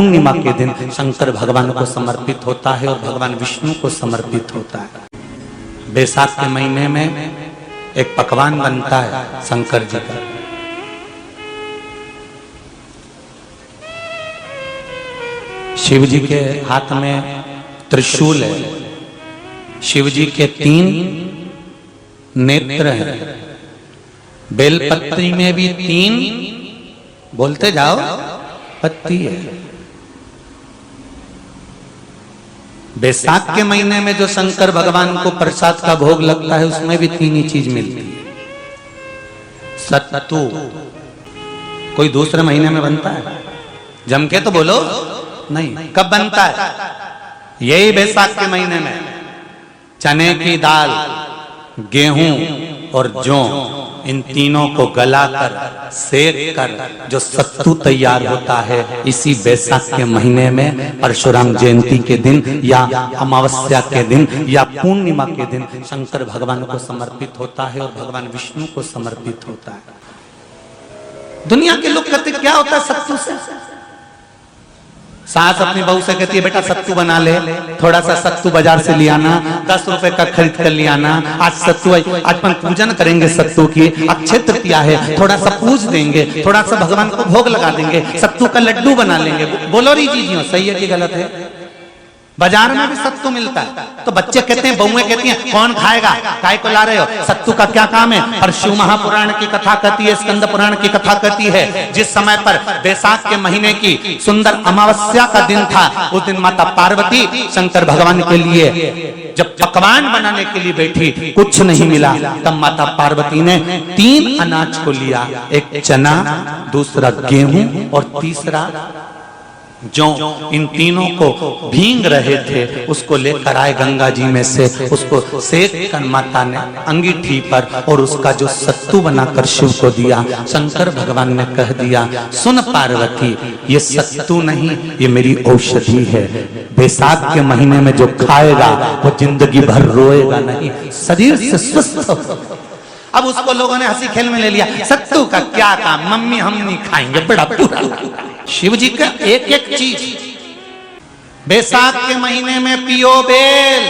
पूर्णिमा के दिन शंकर भगवान को समर्पित होता है और भगवान विष्णु को समर्पित होता है। बैसाख के महीने में एक पकवान बनता है शंकर जी का। शिव जी के हाथ में त्रिशूल है, शिव जी के 3 नेत्र हैं, बेलपत्री में भी 3 बोलते जाओ पत्ती है। बैसाख के महीने में जो शंकर भगवान को प्रसाद का भोग लगता है उसमें भी 3 ही चीज मिलती है। सत्तू कोई दूसरे महीने में बनता है? जम के तो बोलो नहीं। कब बनता है? यही बैसाख के महीने में। चने की दाल, गेहूं और जौ, इन तीनों को गलाकर सेक कर जो सत्तू तैयार होता है, इसी बैसाख के महीने में परशुराम जयंती के दिन या अमावस्या के दिन या पूर्णिमा के दिन शंकर भगवान को समर्पित होता है और भगवान विष्णु को समर्पित होता है। दुनिया के लोग कहते क्या होता है सत्तू से? सास अपनी बहू से कहती है बेटा सत्तू बना ले, थोड़ा सा सत्तू बाजार से ले आना, 10 रुपए का खरीद कर ले आना। आज सत्तू, आज अपन पूजन करेंगे सत्तू की, अक्षय तृतीया है, थोड़ा सा पूज देंगे, थोड़ा सा भगवान को भोग लगा देंगे, सत्तू का लड्डू बना लेंगे। बोलो री जी, सही है कि गलत है? बाजार में भी सत्तू मिलता है तो बच्चे कहते हैं, बहुएं कहती हैं कौन खाएगा, काय को ला रहे हो, सत्तू का क्या काम है? पर शिव महापुराण की कथा कहती है, स्कंद पुराण की कथा कहती है, जिस समय पर बैसाख के महीने की सुंदर अमावस्या का दिन था, उस दिन माता पार्वती शंकर भगवान के लिए जब पकवान बनाने के लिए बैठी, कुछ नहीं मिला, तब माता पार्वती ने 3 अनाज को लिया, एक चना, दूसरा गेहूं और तीसरा जो इन तीनों को भींग रहे थे उसको लेकर आए गंगा जी में से, उसको सेक कर माता ने अंगीठी पर और उसका जो सत्तू बनाकर शिव को दिया। शंकर भगवान ने कह दिया, सुन पार्वती, ये सत्तू नहीं, ये मेरी औषधि है। बैसाख के महीने में जो खाएगा वो जिंदगी भर रोएगा नहीं, शरीर से स्वस्थ हो। अब उसको लोगों ने हंसी खेल में ले लिया, सत्तू का क्या काम, मम्मी हम नहीं खाएंगे, बड़ा बुरा। शिव जी का एक एक चीज बैसाख के महीने में पियो बेल।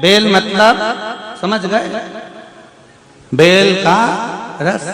बेल मतलब समझ गए? बेल का रस।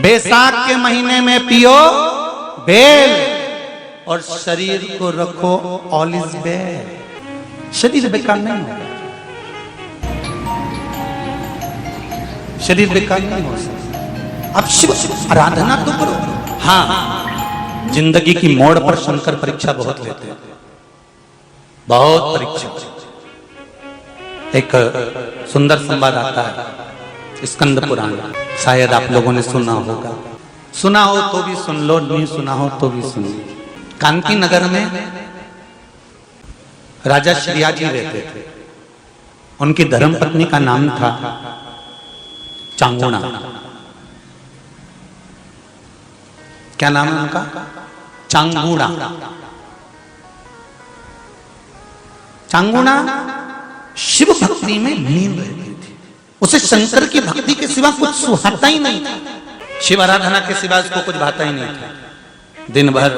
बैसाख के महीने में पियो बेल और शरीर को रखो ऑलिव बेल। शरीर बेकार नहीं होगा, शरीर बेकार नहीं हो सकता। अब शिव आराधना तो करो। हाँ, जिंदगी की मोड़ पर शंकर परीक्षा बहुत लेते हैं, बहुत परीक्षा। एक सुंदर संवाद आता है स्कंद पुराण, शायद आप लोगों ने सुना होगा, सुना हो तो भी सुन लो, नहीं सुना हो तो भी सुन लो। कांती नगर में राजा श्रीयाजी रहते थे, उनकी धर्मपत्नी का नाम था चांगुणा। क्या नाम है उनका? चांगुणा। चांगुणा शिव भक्ति में लीन रहती थी, उसे शंकर की भक्ति के सिवा कुछ सुहाता ही नहीं था, शिव आराधना के सिवा उसको कुछ भाता ही नहीं था। दिन भर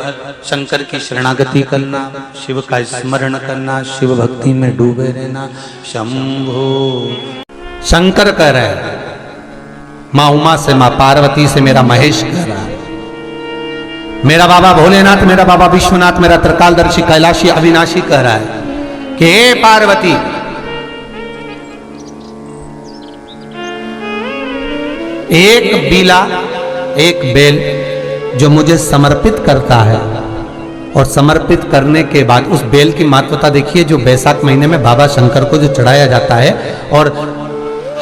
शंकर की शरणागति करना, शिव का स्मरण करना, शिव भक्ति में डूबे रहना। शंभो शंकर कह रहे हैं, माँ उमा से, माँ पार्वती से मेरा महेश कह रहा है, मेरा बाबा भोलेनाथ, मेरा बाबा विश्वनाथ, मेरा त्रिकालदर्शी कैलाशी अविनाशी कह रहा है कि हे पार्वती, एक बीला, एक बेल जो मुझे समर्पित करता है, और समर्पित करने के बाद उस बेल की महत्वता देखिए, जो बैसाख महीने में बाबा शंकर को जो चढ़ाया जाता है और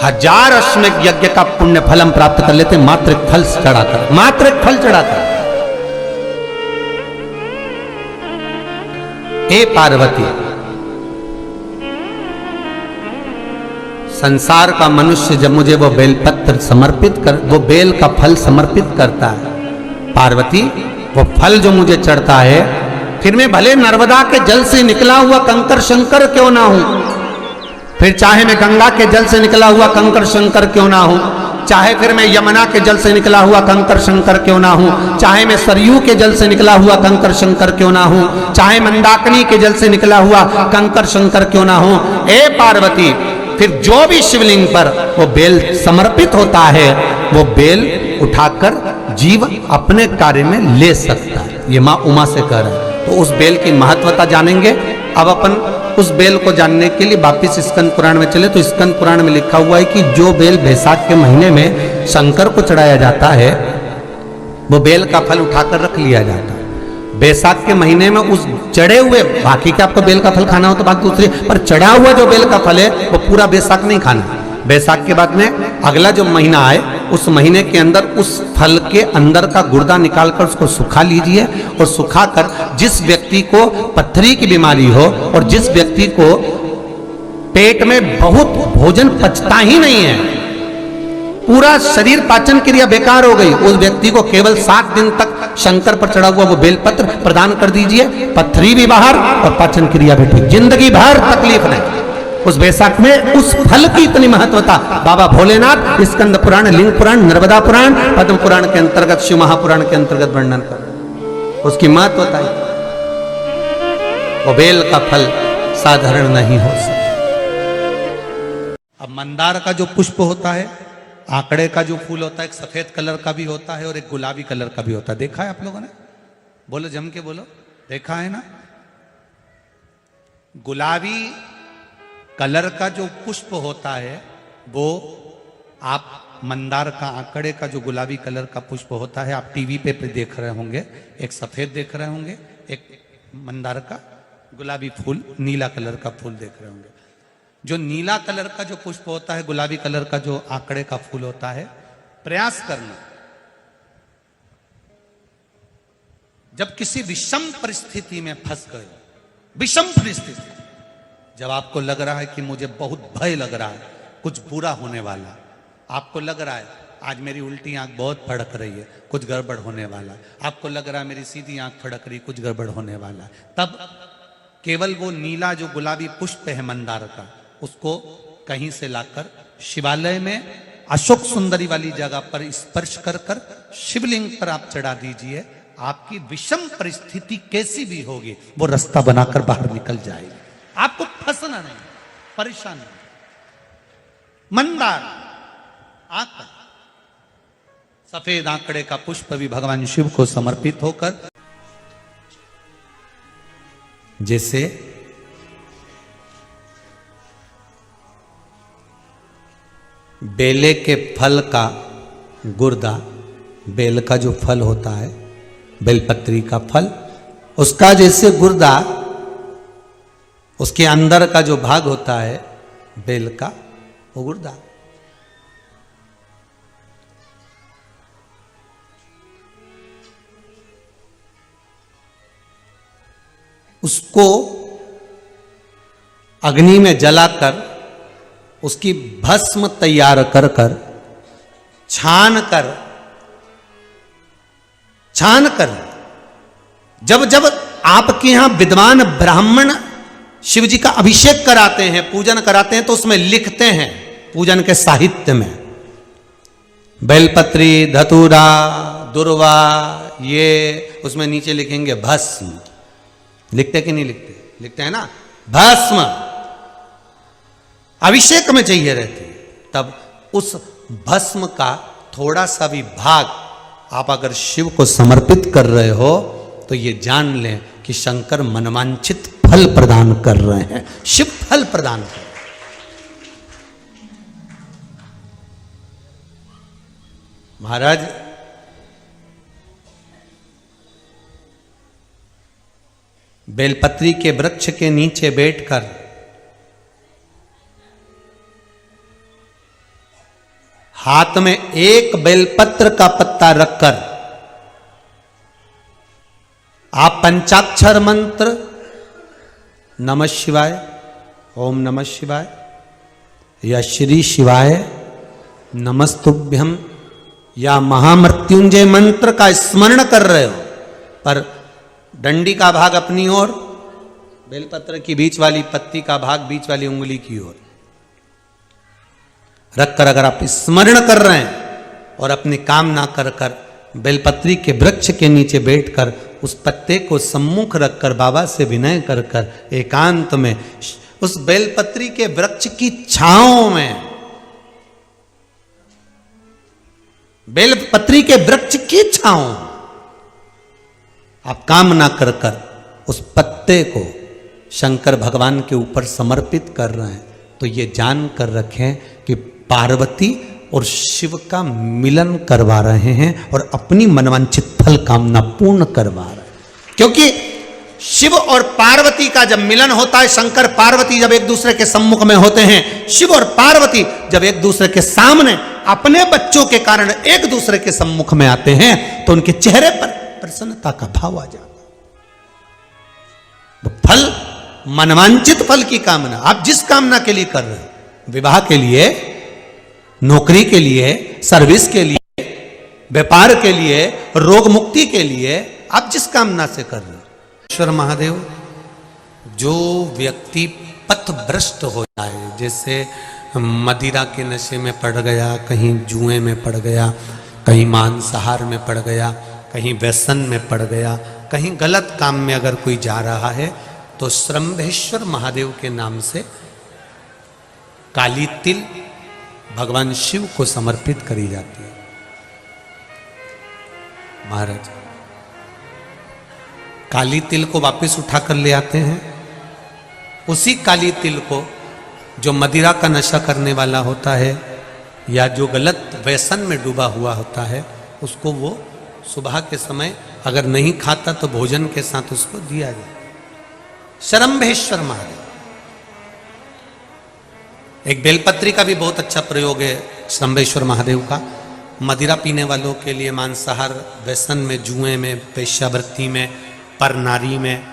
1000 अश्वमेध यज्ञ का पुण्य फल हम प्राप्त कर लेते, मात्र एक फल चढ़ाकर, मात्र एक फल चढ़ाकर। हे पार्वती, संसार का मनुष्य जब मुझे वो बेलपत्र समर्पित कर, वो बेल का फल समर्पित करता है, पार्वती वो फल जो मुझे चढ़ता है, फिर मैं भले नर्मदा के जल से निकला हुआ कंकर शंकर क्यों ना हूं, फिर चाहे मैं गंगा के जल से निकला हुआ कंकर शंकर क्यों ना हूं, चाहे फिर मैं यमुना के जल से निकला हुआ कंकर शंकर क्यों ना हूं, चाहे मैं सरयू के जल से निकला हुआ कंकर शंकर क्यों ना हूं, चाहे मंदाकिनी के जल से निकला हुआ कंकर शंकर क्यों ना हूं। ए पार्वती, फिर जो भी शिवलिंग पर वो बेल समर्पित होता है, वो बेल उठाकर जीव अपने कार्य में ले सकता है। ये माँ उमा से कह रहे हैं। तो उस बेल की महत्वता जानेंगे। अब अपन उस बेल को जानने के लिए वापिस स्कंद पुराण में चले, तो स्कंद पुराण में लिखा हुआ है कि जो बेल बैसाख के महीने में शंकर को चढ़ाया जाता है, वो बेल का फल उठाकर रख लिया जाता है। बैसाख के महीने में उस चढ़े हुए, बाकी के आपको बेल का फल खाना हो तो बात दूसरी, पर चढ़ा हुआ जो बेल का फल है वो पूरा बैसाख नहीं खाना। बैसाख के बाद में अगला जो महीना आए, उस महीने के अंदर उस फल के अंदर का गुर्दा निकालकर उसको सुखा लीजिए, और सुखाकर जिस व्यक्ति को पथरी की बीमारी हो और जिस व्यक्ति को पेट में बहुत भोजन पचता ही नहीं है, पूरा शरीर पाचन क्रिया बेकार हो गई, उस व्यक्ति को केवल 7 दिन तक शंकर पर चढ़ा हुआ वो बेलपत्र प्रदान कर दीजिए। पथरी भी बाहर और पाचन क्रिया भी ठीक, जिंदगी भर तकलीफ नहीं। उस बैसाख में उस फल की इतनी महत्वता बाबा भोलेनाथ स्कंद पुराण, लिंग पुराण, नर्मदा पुराण, पद्म पुराण के अंतर्गत, शिव महापुराण के अंतर्गत वर्णन कर, उसकी महत्वता है। वो बेल का फल साधारण नहीं हो सकता। अब मंदार का जो पुष्प होता है, आंकड़े का जो फूल होता है, एक सफेद कलर का भी होता है और एक गुलाबी कलर का भी होता है। देखा है आप लोगों ने? बोलो, जम के बोलो, देखा है ना? गुलाबी कलर का जो पुष्प होता है वो, आप मंदार का, आंकड़े का जो गुलाबी कलर का पुष्प होता है, आप टीवी पे देख रहे होंगे, एक सफेद देख रहे होंगे, एक मंदार का गुलाबी फूल, नीला कलर का फूल देख रहे होंगे। जो नीला कलर का जो पुष्प होता है, गुलाबी कलर का जो आंकड़े का फूल होता है, प्रयास करना, जब किसी विषम परिस्थिति में फंस गए, विषम परिस्थिति, जब आपको लग रहा है कि मुझे बहुत भय लग रहा है, कुछ बुरा होने वाला, आपको लग रहा है आज मेरी उल्टी आंख बहुत फड़क रही है, कुछ गड़बड़ होने वाला है, आपको लग रहा है मेरी सीधी आंख फड़क रही, कुछ गड़बड़ होने वाला है, तब केवल वो नीला जो गुलाबी पुष्प है मंदार का, उसको कहीं से लाकर शिवालय में अशोक सुंदरी वाली जगह पर स्पर्श कर कर शिवलिंग पर आप चढ़ा दीजिए। आपकी विषम परिस्थिति कैसी भी होगी, वो रास्ता बनाकर बाहर निकल जाएगी। आपको फंसना नहीं, परेशान नहीं। मंदार आंकड़ा, सफेद आंकड़े का पुष्प भी भगवान शिव को समर्पित होकर, जैसे बेले के फल का गुर्दा, बेल का जो फल होता है, बेलपत्री का फल, उसका जैसे गुर्दा, उसके अंदर का जो भाग होता है बेल का, वो गुर्दा, उसको अग्नि में जलाकर उसकी भस्म तैयार कर कर छान कर जब जब आपके यहां विद्वान ब्राह्मण शिव जी का अभिषेक कराते हैं, पूजन कराते हैं, तो उसमें लिखते हैं पूजन के साहित्य में, बेलपत्री, धतूरा, दुर्वा, ये उसमें नीचे लिखेंगे भस्म। लिखते कि नहीं लिखते? लिखते हैं ना, भस्म अभिषेक में चाहिए रहती है। तब उस भस्म का थोड़ा सा भी भाग आप अगर शिव को समर्पित कर रहे हो, तो ये जान लें कि शंकर मनवांछित फल प्रदान कर रहे हैं, शिव फल प्रदान कर रहे हैं। महाराज, बेलपत्री के वृक्ष के नीचे बैठकर हाथ में एक बेलपत्र का पत्ता रखकर आप पंचाक्षर मंत्र नमः शिवाय, ओम नमः शिवाय या श्री शिवाय नमस्तुभ्यम या महामृत्युंजय मंत्र का स्मरण कर रहे हो, पर डंडी का भाग अपनी ओर, बेलपत्र की बीच वाली पत्ती का भाग बीच वाली उंगली की ओर रखकर अगर आप स्मरण कर रहे हैं, और अपनी कामना कर कर बेलपत्री के वृक्ष के नीचे बैठकर उस पत्ते को सम्मुख रखकर बाबा से विनय कर कर एकांत में उस बेलपत्री के वृक्ष की छांव में, बेलपत्री के वृक्ष की छांव आप कामना कर कर उस पत्ते को शंकर भगवान के ऊपर समर्पित कर रहे हैं, तो ये जान कर रखें कि पार्वती और शिव का मिलन करवा रहे हैं और अपनी मनवांछित फल कामना पूर्ण करवा रहे हैं। क्योंकि शिव और पार्वती का जब मिलन होता है, शंकर पार्वती जब एक दूसरे के सम्मुख में होते हैं, शिव और पार्वती जब एक दूसरे के सामने अपने बच्चों के कारण एक दूसरे के सम्मुख में आते हैं, तो उनके चेहरे पर प्रसन्नता का भाव आ जाता है। फल, मनवांचित फल की कामना आप जिस कामना के लिए कर रहे हैं, विवाह के लिए, नौकरी के लिए, सर्विस के लिए, व्यापार के लिए, रोग मुक्ति के लिए, आप जिस कामना से कर रहे हैं, ईश्वर महादेव, जो व्यक्ति पथभ्रष्ट हो जाए, जैसे मदिरा के नशे में पड़ गया, कहीं जुए में पड़ गया, कहीं मांसाहार में पड़ गया, कहीं व्यसन में पड़ गया, कहीं गलत काम में अगर कोई जा रहा है, तो श्रंभेश्वर महादेव के नाम से काली तिल भगवान शिव को समर्पित करी जाती है। महाराज काली तिल को वापस उठाकर ले आते हैं, उसी काली तिल को जो मदिरा का नशा करने वाला होता है या जो गलत व्यसन में डूबा हुआ होता है, उसको वो सुबह के समय अगर नहीं खाता तो भोजन के साथ उसको दिया जाए। श्रंभेश्वर महादेव, एक बेलपत्री का भी बहुत अच्छा प्रयोग है श्रंभेश्वर महादेव का, मदिरा पीने वालों के लिए, मांसाहार, व्यसन में, जुए में, वेश्यावृत्ति में, पर नारी में,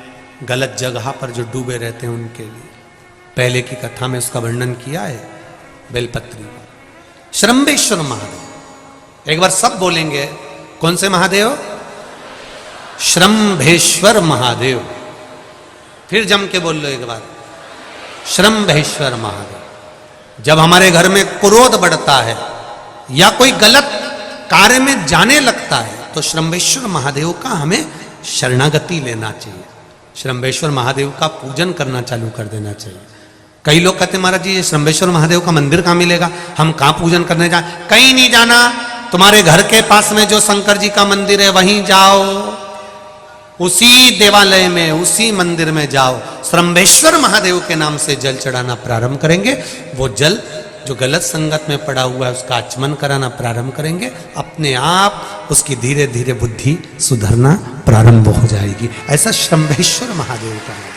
गलत जगह पर जो डूबे रहते हैं उनके लिए। पहले की कथा में उसका वर्णन किया है बेलपत्री का। श्रंभेश्वर महादेव, एक बार सब बोलेंगे, कौन से महादेव? श्रंभेश्वर महादेव। फिर जम के बोल लो एक बार, श्रंभेश्वर महादेव। जब हमारे घर में क्रोध बढ़ता है या कोई गलत कार्य में जाने लगता है, तो श्रंभेश्वर महादेव का हमें शरणागति लेना चाहिए, श्रंभेश्वर महादेव का पूजन करना चालू कर देना चाहिए। कई लोग कहते हैं महाराज जी ये श्रंभेश्वर महादेव का मंदिर कहाँ मिलेगा, हम कहाँ पूजन करने जाए? कहीं नहीं जाना, तुम्हारे घर के पास में जो शंकर जी का मंदिर है वहीं जाओ, उसी देवालय में, उसी मंदिर में जाओ, श्रंभेश्वर महादेव के नाम से जल चढ़ाना प्रारंभ करेंगे। वो जल जो गलत संगत में पड़ा हुआ है उसका आचमन कराना प्रारंभ करेंगे, अपने आप उसकी धीरे धीरे बुद्धि सुधरना प्रारंभ हो जाएगी। ऐसा श्रंभेश्वर महादेव का है।